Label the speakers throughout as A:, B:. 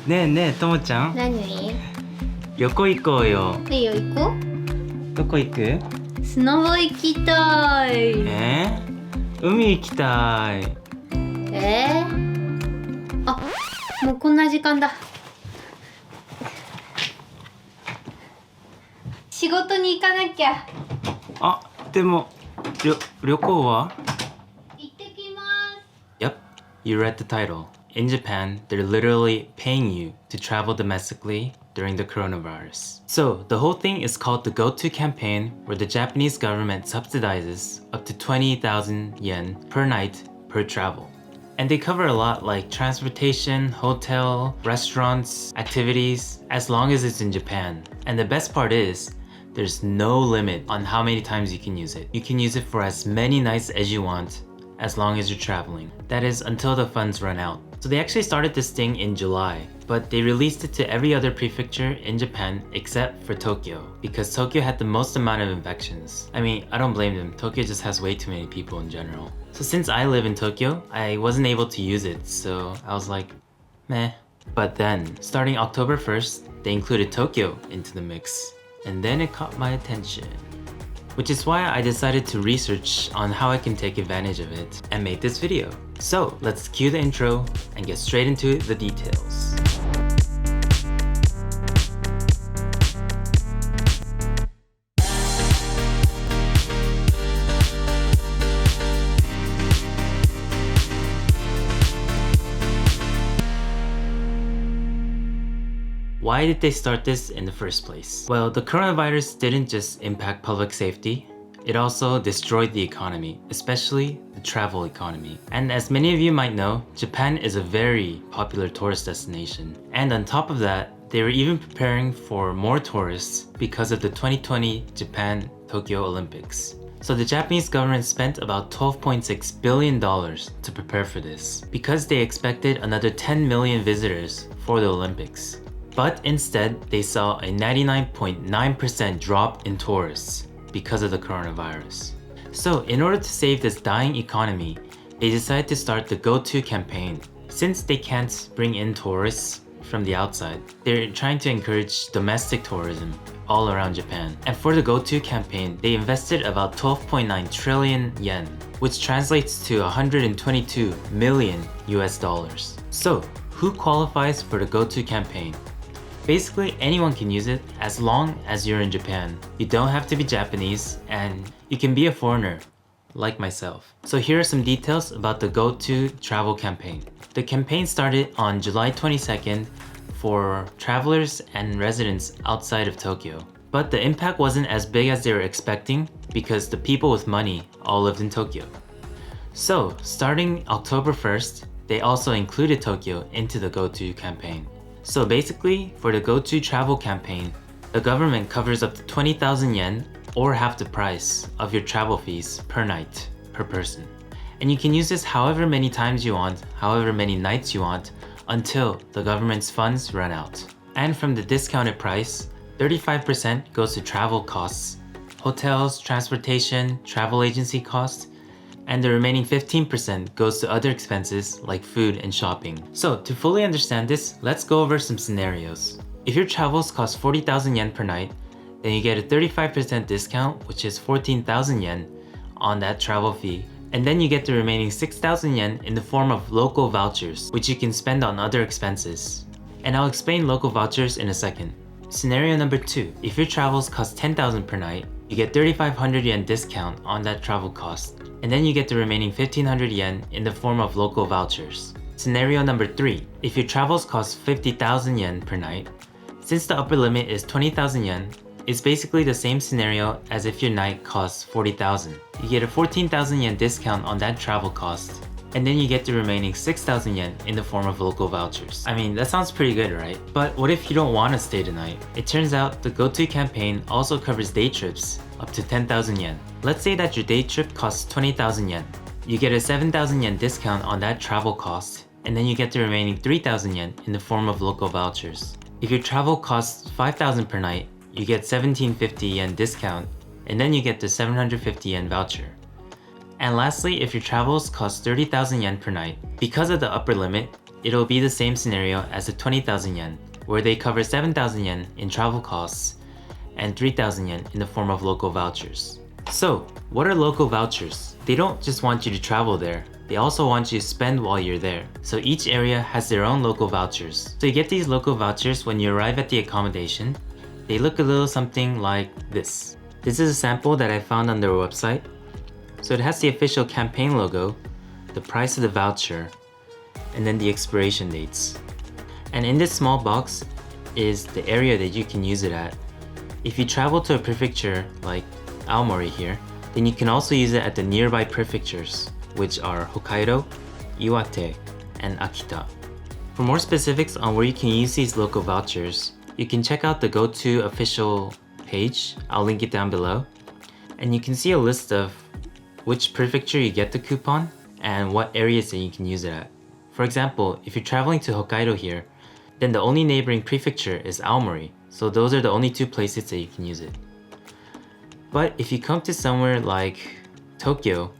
A: ねえねえともちゃん
B: 何？
A: 旅行行こうよ。
B: いいよ、行こ
A: どこ行く？
B: う。スノボ行きたい。
A: 海行きたい。
B: あ、もうこんな時間だ。仕事に行かなきゃ。
A: あ、でも旅行は？
B: 行ってきます。
A: Yep, you read the title. In Japan, they're literally paying you to travel domestically during the coronavirus. So, the whole thing is called the Go To campaign, where the Japanese government subsidizes up to 20,000 yen per night per travel. And they cover a lot like transportation, hotel, restaurants, activities, as long as it's in Japan. And the best part is, there's no limit on how many times you can use it. You can use it for as many nights as you want, as long as you're traveling. That is until the funds run out. So they actually started this thing in July, but they released it to every other prefecture in Japan except for Tokyo, because Tokyo had the most amount of infections. I mean, I don't blame them. Tokyo just has way too many people in general. So since I live in Tokyo, I wasn't able to use it, so I was like, meh. But then, starting October 1st, they included Tokyo into the mix. And then it caught my attention. Which is why I decided to research on how I can take advantage of it and make this video. So let's cue the intro and get straight into the details. Why did they start this in the first place? Well, the coronavirus didn't just impact public safety, it also destroyed the economy, especially the travel economy. And as many of you might know, Japan is a very popular tourist destination. And on top of that, they were even preparing for more tourists because of the 2020 Japan Tokyo Olympics. So the Japanese government spent about $12.6 billion to prepare for this, because they expected another 10 million visitors for the Olympics. But instead, they saw a 99.9% drop in tourists because of the coronavirus. So in order to save this dying economy, they decided to start the Go To campaign. Since they can't bring in tourists from the outside, they're trying to encourage domestic tourism all around Japan. And for the Go To campaign, they invested about 12.9 trillion yen, which translates to 122 million US dollars. So who qualifies for the Go To campaign? Basically, anyone can use it as long as you're in Japan. You don't have to be Japanese, and you can be a foreigner, like myself. So here are some details about the Go To travel campaign. The campaign started on July 22nd for travelers and residents outside of Tokyo. But the impact wasn't as big as they were expecting because the people with money all lived in Tokyo. So, starting October 1st, they also included Tokyo into the Go To campaign. So basically, for the Go To travel campaign, the government covers up to 20,000 yen or half the price of your travel fees per night, per person. And you can use this however many times you want, however many nights you want, until the government's funds run out. And from the discounted price, 35% goes to travel costs, hotels, transportation, travel agency costs, and the remaining 15% goes to other expenses like food and shopping. So to fully understand this, let's go over some scenarios. If your travels cost 40,000 yen per night, then you get a 35% discount, which is 14,000 yen on that travel fee. And then you get the remaining 6,000 yen in the form of local vouchers, which you can spend on other expenses. And I'll explain local vouchers in a second. Scenario number 2, if your travels cost 10,000 per night, you get 3,500 yen discount on that travel cost. And then you get the remaining 1,500 yen in the form of local vouchers. Scenario number 3, if your travels cost 50,000 yen per night, since the upper limit is 20,000 yen, it's basically the same scenario as if your night costs 40,000. You get a 14,000 yen discount on that travel cost, and then you get the remaining 6,000 yen in the form of local vouchers. I mean, that sounds pretty good, right? But what if you don't want to stay the night? It turns out the Go To campaign also covers day trips up to 10,000 yen. Let's say that your day trip costs 20,000 yen. You get a 7,000 yen discount on that travel cost, and then you get the remaining 3,000 yen in the form of local vouchers. If your travel costs 5,000 per night, you get 1,750 yen discount, and then you get the 750 yen voucher. And lastly, if your travels cost 30,000 yen per night, because of the upper limit, it'll be the same scenario as the 20,000 yen, where they cover 7,000 yen in travel costs and 3,000 yen in the form of local vouchers. So, what are local vouchers? They don't just want you to travel there, they also want you to spend while you're there. So each area has their own local vouchers. So you get these local vouchers when you arrive at the accommodation. They look a little something like this. This is a sample that I found on their website. So it has the official campaign logo, the price of the voucher, and then the expiration dates. And in this small box is the area that you can use it at. If you travel to a prefecture like Aomori here, then you can also use it at the nearby prefectures, which are Hokkaido, Iwate, and Akita. For more specifics on where you can use these local vouchers, you can check out the GoTo official page. I'll link it down below. And you can see a list of which prefecture you get the coupon and what areas that you can use it at. For example, if you're traveling to Hokkaido here, then the only neighboring prefecture is Aomori, so those are the only two places that you can use it. But if you come to somewhere like Tokyo,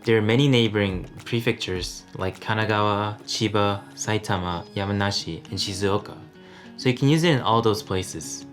A: there are many neighboring prefectures like Kanagawa, Chiba, Saitama, Yamanashi, and Shizuoka, so you can use it in all those places.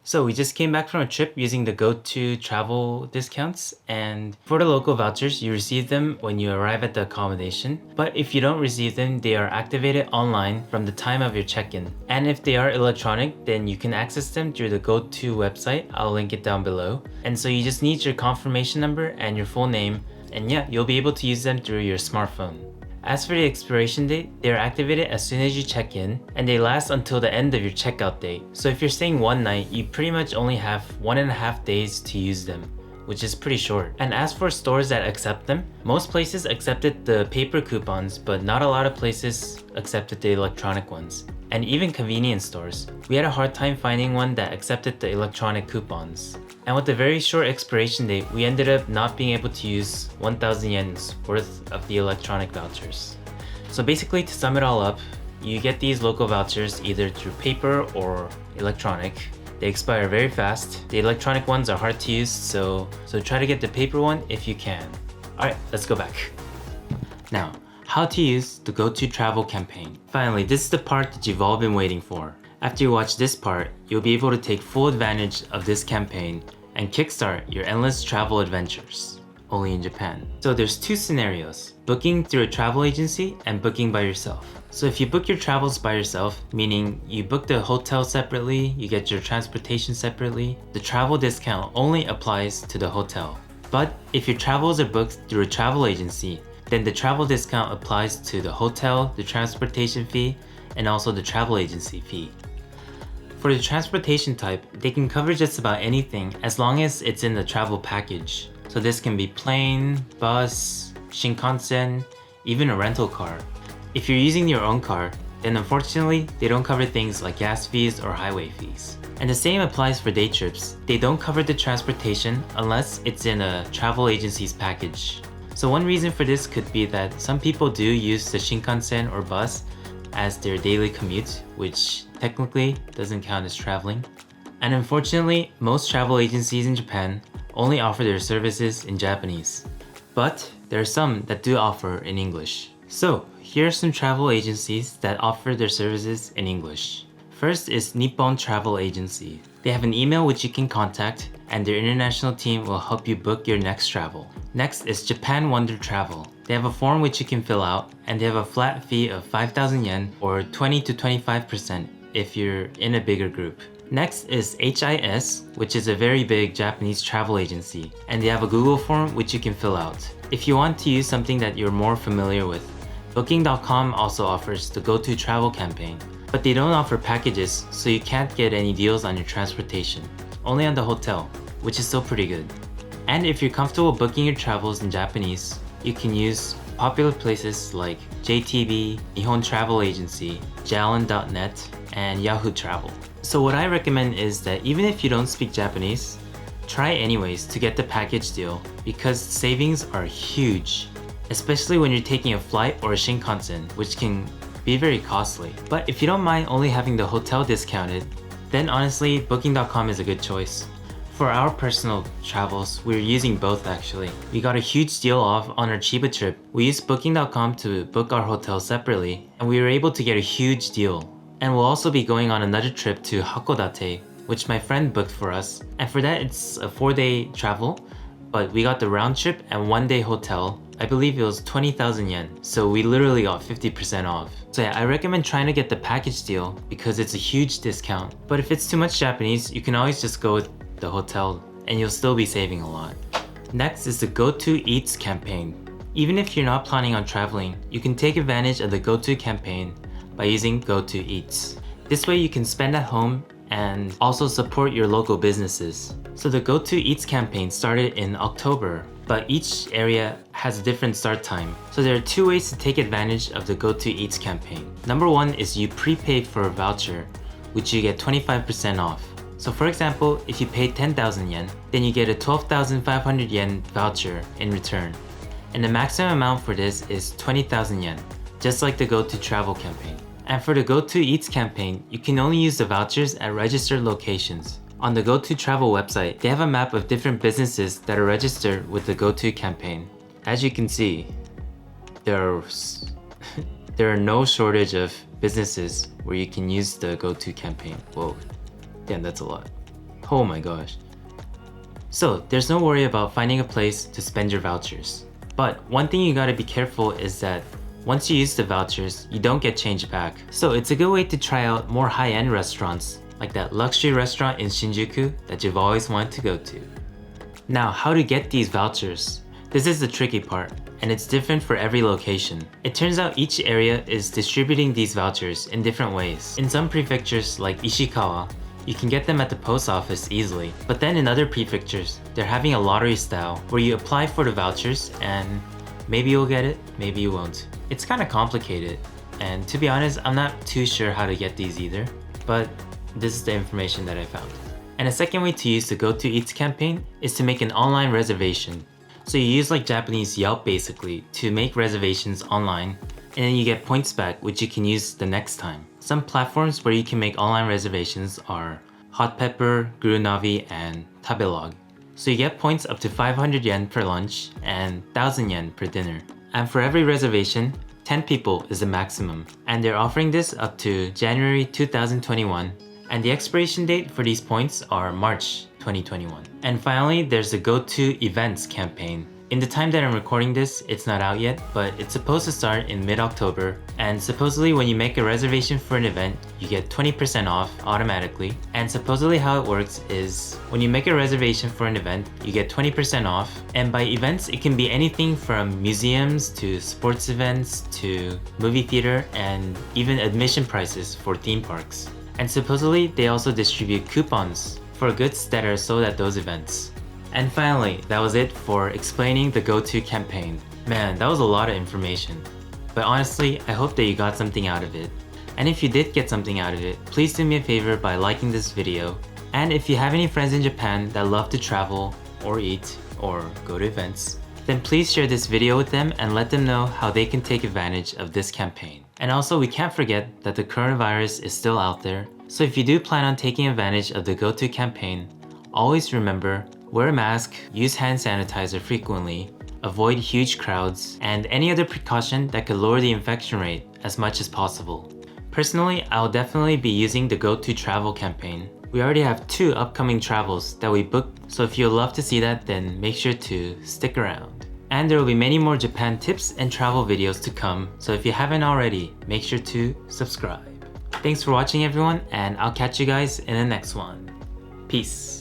A: So we just came back from a trip using the GoTo travel discounts, and for the local vouchers, you receive them when you arrive at the accommodation. But if you don't receive them, they are activated online from the time of your check-in. And if they are electronic, then you can access them through the GoTo website. I'll link it down below. And so you just need your confirmation number and your full name, and yeah, you'll be able to use them through your smartphone. As for the expiration date, they are activated as soon as you check in, and they last until the end of your checkout date. So if you're staying one night, you pretty much only have 1.5 days to use them, which is pretty short. And as for stores that accept them, most places accepted the paper coupons, but not a lot of places accepted the electronic ones. And even convenience stores, we had a hard time finding one that accepted the electronic coupons. And with the very short expiration date, we ended up not being able to use 1,000 yen's worth of the electronic vouchers. So basically, to sum it all up, you get these local vouchers either through paper or electronic. They expire very fast. The electronic ones are hard to use, so try to get the paper one if you can. Alright, let's go back. Now, how to use the GoTo travel campaign. Finally, this is the part that you've all been waiting for. After you watch this part, you'll be able to take full advantage of this campaign and kickstart your endless travel adventures, only in Japan. So there's two scenarios, booking through a travel agency and booking by yourself. So if you book your travels by yourself, meaning you book the hotel separately, you get your transportation separately, the travel discount only applies to the hotel. But if your travels are booked through a travel agency, then the travel discount applies to the hotel, the transportation fee, and also the travel agency fee. For the transportation type, they can cover just about anything as long as it's in the travel package. So this can be plane, bus, Shinkansen, even a rental car. If you're using your own car, then unfortunately, they don't cover things like gas fees or highway fees. And the same applies for day trips. They don't cover the transportation unless it's in a travel agency's package. So one reason for this could be that some people do use the Shinkansen or bus as their daily commute, which technically doesn't count as traveling. And unfortunately, most travel agencies in Japan only offer their services in Japanese. But there are some that do offer in English. So here are some travel agencies that offer their services in English. First is Nippon Travel Agency. They have an email which you can contact, and their international team will help you book your next travel. Next is Japan Wonder Travel. They have a form which you can fill out, and they have a flat fee of 5,000 yen or 20 to 25% if you're in a bigger group. Next is H.I.S, which is a very big Japanese travel agency, and they have a Google form which you can fill out. If you want to use something that you're more familiar with, Booking.com also offers the GoTo travel campaign, but they don't offer packages, so you can't get any deals on your transportation, only on the hotel, which is still pretty good. And if you're comfortable booking your travels in Japanese, you can use popular places like JTB, Nihon Travel Agency, Jalen.net, and Yahoo Travel. So what I recommend is that even if you don't speak Japanese, try anyways to get the package deal because savings are huge, especially when you're taking a flight or a Shinkansen, which can be very costly. But if you don't mind only having the hotel discounted, then honestly, Booking.com is a good choice. For our personal travels, we're using both actually. We got a huge deal off on our Chiba trip. We used booking.com to book our hotel separately, and we were able to get a huge deal. And we'll also be going on another trip to Hakodate, which my friend booked for us. And for that, it's a 4-day travel, but we got the round trip and 1-day hotel. I believe it was 20,000 yen, so we literally got 50% off. So yeah, I recommend trying to get the package deal because it's a huge discount. But if it's too much Japanese, you can always just go with the hotel and you'll still be saving a lot. Next is the Go To Eats campaign. Even if you're not planning on traveling, you can take advantage of the Go To campaign by using Go To Eats. This way you can spend at home and also support your local businesses. So the Go To Eats campaign started in October, but each area has a different start time. So there are 2 ways to take advantage of the Go To Eats campaign. Number 1 is you prepay for a voucher, which you get 25% off. So for example, if you pay 10,000 yen, then you get a 12,500 yen voucher in return. And the maximum amount for this is 20,000 yen, just like the Go To Travel campaign. And for the Go To Eats campaign, you can only use the vouchers at registered locations. On the Go To Travel website, they have a map of different businesses that are registered with the Go To campaign. As you can see, there are no shortage of businesses where you can use the Go To campaign. Whoa, damn, that's a lot. Oh my gosh. So there's no worry about finding a place to spend your vouchers. But one thing you gotta be careful is that once you use the vouchers, you don't get change back. So it's a good way to try out more high-end restaurants, like that luxury restaurant in Shinjuku that you've always wanted to go to. Now, how to get these vouchers? This is the tricky part, and it's different for every location. It turns out each area is distributing these vouchers in different ways. In some prefectures like Ishikawa, you can get them at the post office easily. But then in other prefectures, they're having a lottery style where you apply for the vouchers and maybe you'll get it, maybe you won't. It's kind of complicated, and to be honest, I'm not too sure how to get these either, but this is the information that I found. And a second way to use the Go To Eats campaign is to make an online reservation. So you use like Japanese Yelp basically to make reservations online, and then you get points back which you can use the next time. Some platforms where you can make online reservations are Hot Pepper, Gurunavi, and Tabelog. So you get points up to 500 yen per lunch and 1000 yen per dinner. And for every reservation, 10 people is the maximum. And they're offering this up to January 2021. And the expiration date for these points are March 2021. And finally, there's the Go To Events campaign. In the time that I'm recording this, it's not out yet, but it's supposed to start in mid-October. And supposedly when you make a reservation for an event, you get 20% off automatically. And supposedly how it works is when you make a reservation for an event, you get 20% off. And by events, it can be anything from museums to sports events to movie theater and even admission prices for theme parks. And supposedly they also distribute coupons for goods that are sold at those events. And finally, that was it for explaining the Go To campaign. Man, that was a lot of information. But honestly, I hope that you got something out of it. And if you did get something out of it, please do me a favor by liking this video. And if you have any friends in Japan that love to travel or eat or go to events, then please share this video with them and let them know how they can take advantage of this campaign. And also, we can't forget that the coronavirus is still out there. So if you do plan on taking advantage of the Go To campaign, always remember, wear a mask, use hand sanitizer frequently, avoid huge crowds, and any other precaution that could lower the infection rate as much as possible. Personally, I'll definitely be using the Go To Travel campaign. We already have 2 upcoming travels that we booked, so if you'd love to see that, then make sure to stick around. And there will be many more Japan tips and travel videos to come, so if you haven't already, make sure to subscribe. Thanks for watching everyone, and I'll catch you guys in the next one. Peace.